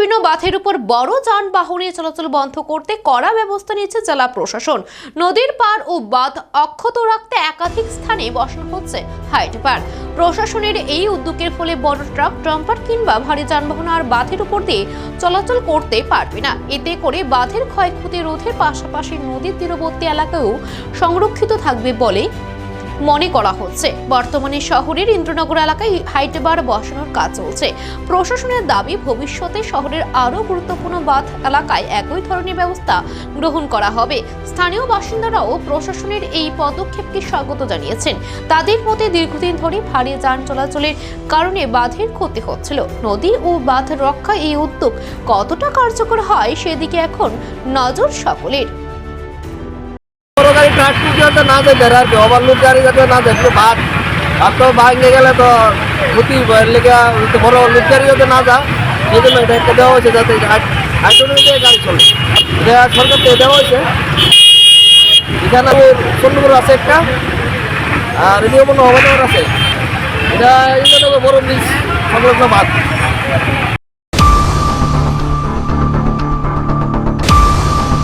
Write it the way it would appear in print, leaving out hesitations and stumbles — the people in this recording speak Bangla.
বিভিন্ন বাঁধের উপর বড় যানবাহনে চলাচল বন্ধ করতে কড়া ব্যবস্থা নিচ্ছে জেলা প্রশাসন। নদীর পার ও বাঁধ অক্ষত রাখতে একাধিক স্থানে বসানো হচ্ছে হাইট বার। প্রশাসনের এই উদ্যোগের ফলে বড় ট্রাক, ডাম্পার কিংবা ভারী যানবাহন আর বাঁধের উপর দিয়ে চলাচল করতে পারবে না। এতে করে বাঁধের ক্ষয়ক্ষতি রোধের পাশাপাশি নদীর তীরবর্তী এলাকায়ও সংরক্ষিত থাকবে বলে মনে করা হচ্ছে। বর্তমানে শহরের ইন্দ্রনগর এলাকায় হাইট বার বসানোর কাজ চলছে। প্রশাসনের দাবি, ভবিষ্যতে শহরের আরো গুরুত্বপূর্ণ বাঁধ এলাকায় একই ধরনের ব্যবস্থা গ্রহণ করা হবে। স্থানীয় বাসিন্দারাও প্রশাসনের এই পদক্ষেপকে স্বাগত জানিয়েছেন। তাদের মতে দীর্ঘদিন ধরে ভারী যান চলাচলের কারণে বাঁধের ক্ষতি হচ্ছিল। নদী ও বাঁধ রক্ষা এই উদ্যোগ কতটা কার্যকর হয় সেদিকে এখন নজর সকলের। গাড়ি ট্রাক যাতে না যায় বেড়ার ওভারলোড গাড়ি যাতে না যায় বাদ আর তো ভাঙে গেলে তো ক্ষতি লেগে বড় লোড গাড়ি যাতে না যায় সেই জন্য এটা একটা দেওয়া হয়েছে যাতে হাইড্রোলিক গাড়ি চলে। এটা সরকার থেকে দেওয়া হয়েছে। এখানে চন্দ্রপুর আছে একটা আর এদিকে কোনো অবদান আছে। এটা বড় ব্রিজ সংলগ্ন বাঁধ।